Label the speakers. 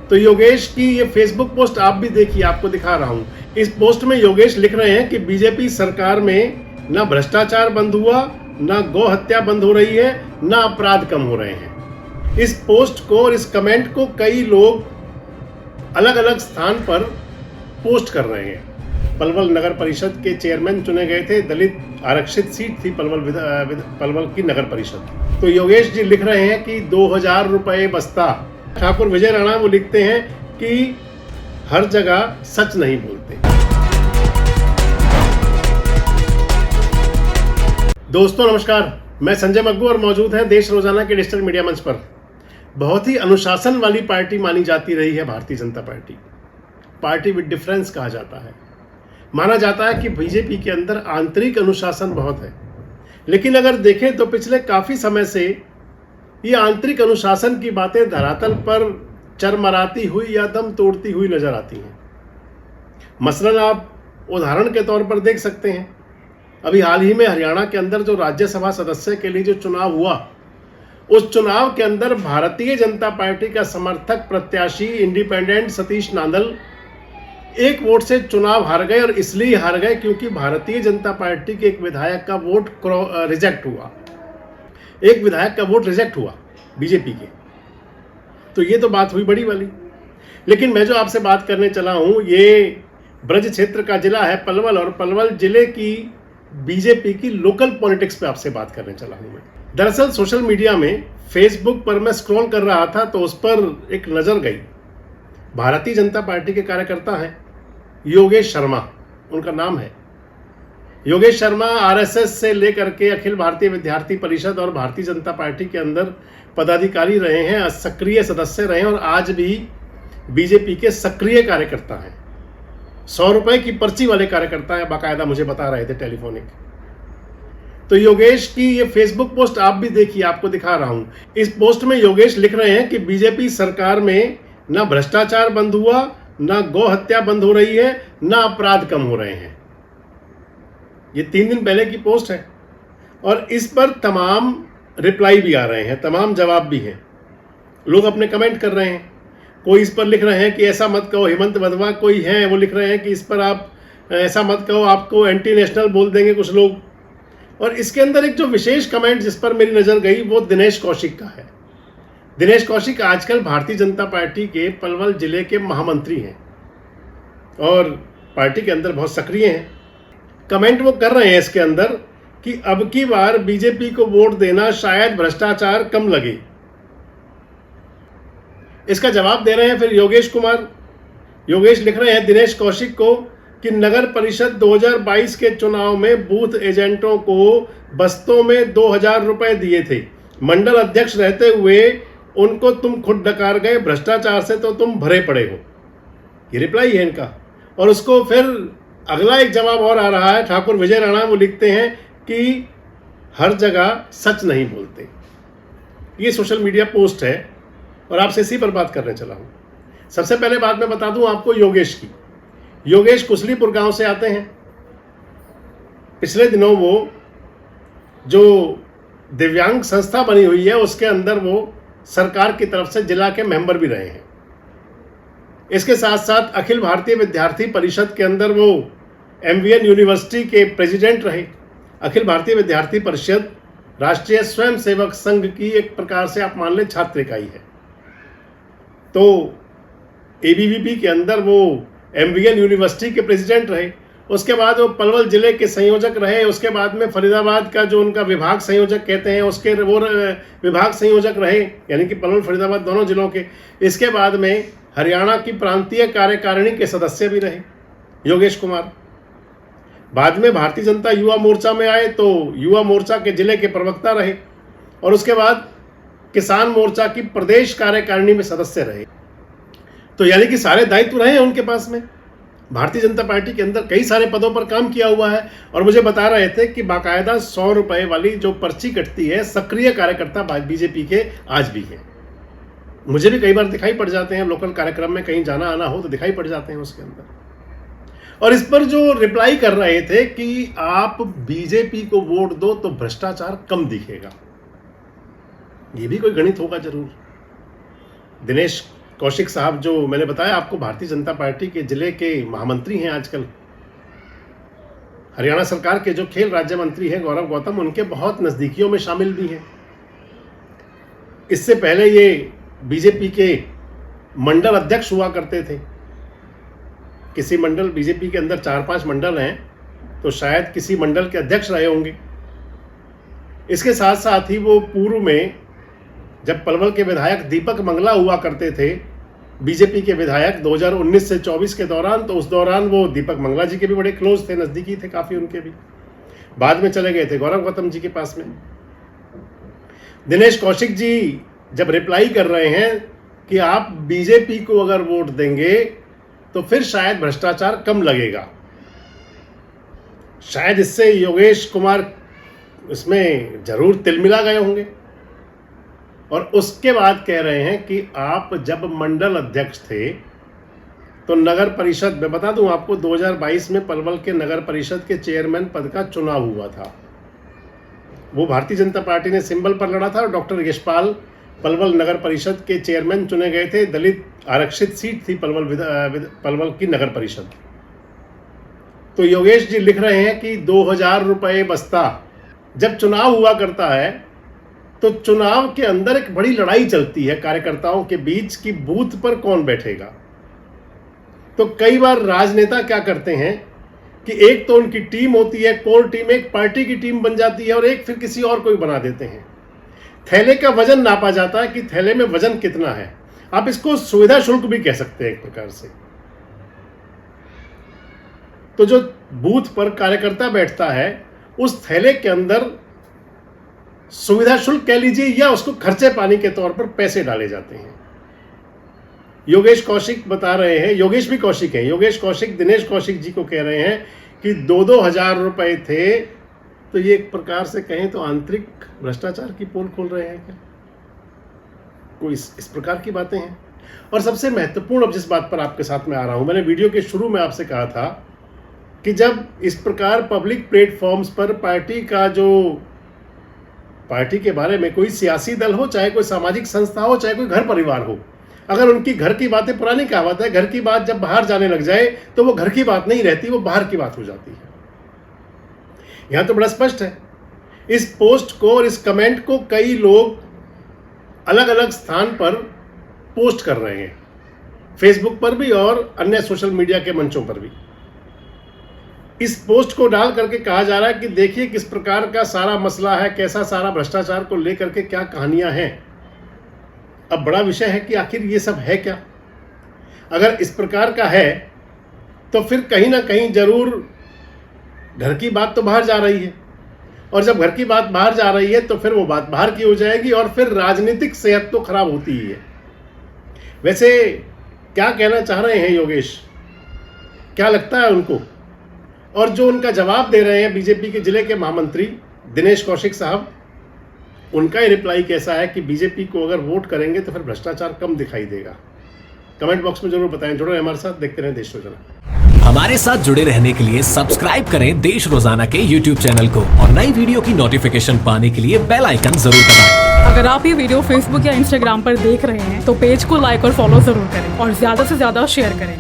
Speaker 1: तो योगेश की ये फेसबुक पोस्ट आप भी देखिए, आपको दिखा रहा हूं। इस पोस्ट में योगेश लिख रहे हैं कि बीजेपी सरकार में ना भ्रष्टाचार बंद हुआ, ना गौ हत्या बंद हो रही है, ना अपराध कम हो रहे हैं। इस पोस्ट को और इस कमेंट को कई लोग अलग अलग स्थान पर पोस्ट कर रहे हैं। पलवल नगर परिषद के चेयरमैन चुने गए थे, दलित आरक्षित सीट थी पलवल की नगर परिषद। तो योगेश जी लिख रहे हैं कि 2000 रुपए बस्ता। ठाकुर विजय राणा वो लिखते हैं कि हर जगह सच नहीं बोलते। दोस्तों नमस्कार, मैं संजय मग्गू और मौजूद हैं देश रोजाना के डिजिटल मीडिया मंच पर। बहुत ही अनुशासन वाली पार्टी मानी जाती रही है Bharatiya Janata party. Party with difference कहा जाता है। माना जाता है कि बीजेपी के अंदर आंतरिक अनुशासन बहुत है, लेकिन अगर देखें तो पिछले काफी समय से ये आंतरिक अनुशासन की बातें धरातल पर चरमराती हुई या दम तोड़ती हुई नजर आती हैं। मसलन आप उदाहरण के तौर पर देख सकते हैं, अभी हाल ही में हरियाणा के अंदर जो राज्यसभा सदस्य के लिए जो चुनाव हुआ, उस चुनाव के अंदर भारतीय जनता पार्टी का समर्थक प्रत्याशी इंडिपेंडेंट सतीश नांदल एक वोट से चुनाव हार गए, और इसलिए हार गए क्योंकि भारतीय जनता पार्टी के एक विधायक का वोट रिजेक्ट हुआ। एक विधायक का वोट रिजेक्ट हुआ बीजेपी के। तो ये तो बात हुई बड़ी वाली। लेकिन मैं जो आपसे बात करने चला हूं, ये ब्रज क्षेत्र का जिला है पलवल, और पलवल जिले की बीजेपी की लोकल पॉलिटिक्स पे आपसे बात करने चला हूं मैं। दरअसल सोशल मीडिया में फेसबुक पर मैं स्क्रॉल कर रहा था तो उस पर एक नजर गई। भारतीय जनता पार्टी के कार्यकर्ता हैं योगेश शर्मा, उनका नाम है। योगेश शर्मा आरएसएस से लेकर के अखिल भारतीय विद्यार्थी परिषद और भारतीय जनता पार्टी के अंदर पदाधिकारी रहे हैं, सक्रिय सदस्य रहे हैं, और आज भी बीजेपी के सक्रिय कार्यकर्ता हैं। 100 रुपए की पर्ची वाले कार्यकर्ता हैं, बाकायदा मुझे बता रहे थे टेलीफोनिक। तो योगेश की ये फेसबुक पोस्ट आप भी देखिए, आपको दिखा रहा हूं। इस पोस्ट में योगेश लिख रहे हैं कि बीजेपी सरकार में ना भ्रष्टाचार बंद हुआ, ना गौ हत्या बंद हो रही है, ना अपराध कम हो रहे हैं। ये 3 दिन पहले की पोस्ट है, और इस पर तमाम रिप्लाई भी आ रहे हैं, तमाम जवाब भी हैं। लोग अपने कमेंट कर रहे हैं। कोई इस पर लिख रहे हैं कि ऐसा मत कहो, हेमंत वधवा कोई है वो लिख रहे हैं कि इस पर आप ऐसा मत कहो, आपको एंटी नेशनल बोल देंगे कुछ लोग। और इसके अंदर एक जो विशेष कमेंट जिस पर मेरी नज़र गई वो दिनेश कौशिक का है। दिनेश कौशिक आजकल भारतीय जनता पार्टी के पलवल जिले के महामंत्री हैं और पार्टी के अंदर बहुत सक्रिय हैं। कमेंट वो कर रहे हैं इसके अंदर कि अब की बार बीजेपी को वोट देना शायद भ्रष्टाचार कम लगे। इसका जवाब दे रहे हैं फिर योगेश कुमार। योगेश लिख रहे हैं दिनेश कौशिक को कि नगर परिषद 2022 के चुनाव में बूथ एजेंटों को बस्तों में 2000 रुपए दिए थे। मंडल अध्यक्ष रहते हुए उनको तुम खुद डकार गए, भ्रष्टाचार से तो तुम भरे पड़े हो। ये रिप्लाई है इनका। और उसको फिर अगला एक जवाब और आ रहा है, ठाकुर विजय राणा वो लिखते हैं कि हर जगह सच नहीं बोलते। ये सोशल मीडिया पोस्ट है और आपसे इसी पर बात करने चला हूँ। सबसे पहले बात मैं बता दूं आपको योगेश की। योगेश कुसलीपुर गांव से आते हैं। पिछले दिनों वो जो दिव्यांग संस्था बनी हुई है उसके अंदर वो सरकार की तरफ से जिला के मेंबर भी रहे हैं। इसके साथ साथ अखिल भारतीय विद्यार्थी परिषद के अंदर वो MVN यूनिवर्सिटी के प्रेसिडेंट रहे। अखिल भारतीय विद्यार्थी परिषद राष्ट्रीय स्वयंसेवक संघ की एक प्रकार से आप मान लें छात्र इकाई है। तो ABVP के अंदर वो MVN यूनिवर्सिटी के प्रेसिडेंट रहे। उसके बाद वो पलवल जिले के संयोजक रहे। उसके बाद में फरीदाबाद का जो उनका विभाग संयोजक कहते हैं उसके वो विभाग संयोजक रहे, यानी कि पलवल फरीदाबाद दोनों जिलों के। इसके बाद में हरियाणा की प्रांतीय कार्यकारिणी के सदस्य भी रहे योगेश कुमार। बाद में भारतीय जनता युवा मोर्चा में आए तो युवा मोर्चा के जिले के प्रवक्ता रहे, और उसके बाद किसान मोर्चा की प्रदेश कार्यकारिणी में सदस्य रहे। तो यानी कि सारे दायित्व रहे हैं उनके पास में। भारतीय जनता पार्टी के अंदर कई सारे पदों पर काम किया हुआ है, और मुझे बता रहे थे कि बाकायदा 100 रुपए वाली जो पर्ची कटती है सक्रिय कार्यकर्ता बीजेपी के आज भी है। मुझे भी कई बार दिखाई पड़ जाते हैं, लोकल कार्यक्रम में कहीं जाना आना हो तो दिखाई पड़ जाते हैं उसके अंदर। और इस पर जो रिप्लाई कर रहे थे कि आप बीजेपी को वोट दो तो भ्रष्टाचार कम दिखेगा, ये भी कोई गणित होगा जरूर। दिनेश कौशिक साहब जो मैंने बताया आपको भारतीय जनता पार्टी के जिले के महामंत्री हैं आजकल। हरियाणा सरकार के जो खेल राज्य मंत्री हैं गौरव गौतम, उनके बहुत नजदीकियों में शामिल भी हैं। इससे पहले ये बीजेपी के मंडल अध्यक्ष हुआ करते थे। किसी मंडल, बीजेपी के अंदर 4-5 मंडल हैं, तो शायद किसी मंडल के अध्यक्ष रहे होंगे। इसके साथ साथ ही वो पूर्व में जब पलवल के विधायक दीपक मंगला हुआ करते थे, बीजेपी के विधायक 2019 से 24 के दौरान, तो उस दौरान वो दीपक मंगला जी के भी बड़े क्लोज थे, नजदीकी थे काफी उनके भी। बाद में चले गए थे गौरव गौतम जी के पास में। दिनेश कौशिक जी जब रिप्लाई कर रहे हैं कि आप बीजेपी को अगर वोट देंगे तो फिर शायद भ्रष्टाचार कम लगेगा, शायद इससे योगेश कुमार इसमें जरूर तिलमिला गए होंगे। और उसके बाद कह रहे हैं कि आप जब मंडल अध्यक्ष थे तो नगर परिषद में, बता दूं आपको, 2022 में पलवल के नगर परिषद के चेयरमैन पद का चुनाव हुआ था। वो भारतीय जनता पार्टी ने सिंबल पर लड़ा था और डॉक्टर यशपाल पलवल नगर परिषद के चेयरमैन चुने गए थे। दलित आरक्षित सीट थी पलवल की नगर परिषद। तो योगेश जी लिख रहे हैं कि 2000 रुपये बस्ता। जब चुनाव हुआ करता है तो चुनाव के अंदर एक बड़ी लड़ाई चलती है कार्यकर्ताओं के बीच कि बूथ पर कौन बैठेगा। तो कई बार राजनेता क्या करते हैं कि एक तो उनकी टीम होती है, कोर टीम, एक पार्टी की टीम बन जाती है और एक फिर किसी और को बना देते हैं। थैले का वजन नापा जाता है कि थैले में वजन कितना है। आप इसको सुविधा शुल्क भी कह सकते हैं एक प्रकार से। तो जो बूथ पर कार्यकर्ता बैठता है उस थैले के अंदर सुविधा शुल्क कह लीजिए या उसको खर्चे पानी के तौर पर पैसे डाले जाते हैं। योगेश कौशिक बता रहे हैं, योगेश भी कौशिक हैं, योगेश कौशिक दिनेश कौशिक जी को कह रहे हैं कि 2-2 हजार रुपए थे। तो ये एक प्रकार से कहें तो आंतरिक भ्रष्टाचार की पोल खोल रहे हैं क्या? कोई इस प्रकार की बातें हैं। और सबसे महत्वपूर्ण, अब जिस बात पर आपके साथ में आ रहा हूं, मैंने वीडियो के शुरू में आपसे कहा था कि जब इस प्रकार पब्लिक प्लेटफॉर्म्स पर पार्टी के बारे में कोई सियासी दल हो, चाहे कोई सामाजिक संस्था हो, चाहे कोई घर परिवार हो, अगर उनकी घर की बातें, पुरानी कहावत है, घर की बात जब बाहर जाने लग जाए तो वो घर की बात नहीं रहती, वो बाहर की बात हो जाती है। यहां तो बड़ा स्पष्ट है। इस पोस्ट को और इस कमेंट को कई लोग अलग अलग स्थान पर पोस्ट कर रहे हैं, फेसबुक पर भी और अन्य सोशल मीडिया के मंचों पर भी। इस पोस्ट को डाल करके कहा जा रहा है कि देखिए किस प्रकार का सारा मसला है, कैसा सारा भ्रष्टाचार को लेकर के क्या कहानियां हैं। अब बड़ा विषय है कि आखिर ये सब है क्या। अगर इस प्रकार का है तो फिर कहीं ना कहीं जरूर घर की बात तो बाहर जा रही है, और जब घर की बात बाहर जा रही है तो फिर वो बात बाहर की हो जाएगी और फिर राजनीतिक सेहत तो खराब होती ही है। वैसे क्या कहना चाह रहे हैं योगेश, क्या लगता है उनको? और जो उनका जवाब दे रहे हैं बीजेपी के जिले के महामंत्री दिनेश कौशिक साहब, उनका ये रिप्लाई कैसा है कि बीजेपी को अगर वोट करेंगे तो फिर भ्रष्टाचार कम दिखाई देगा? कमेंट बॉक्स में जरूर बताएं। जुड़ो हमारे साथ, देखते रहें देश रोजाना।
Speaker 2: हमारे साथ जुड़े रहने के लिए सब्सक्राइब करें देश रोजाना के YouTube चैनल को और नई वीडियो की नोटिफिकेशन पाने के लिए बेल आइकन जरूर दबाएं।
Speaker 3: अगर आप ये वीडियो Facebook या Instagram पर देख रहे हैं तो पेज को लाइक और फॉलो जरूर करें और ज्यादा से ज्यादा शेयर करें।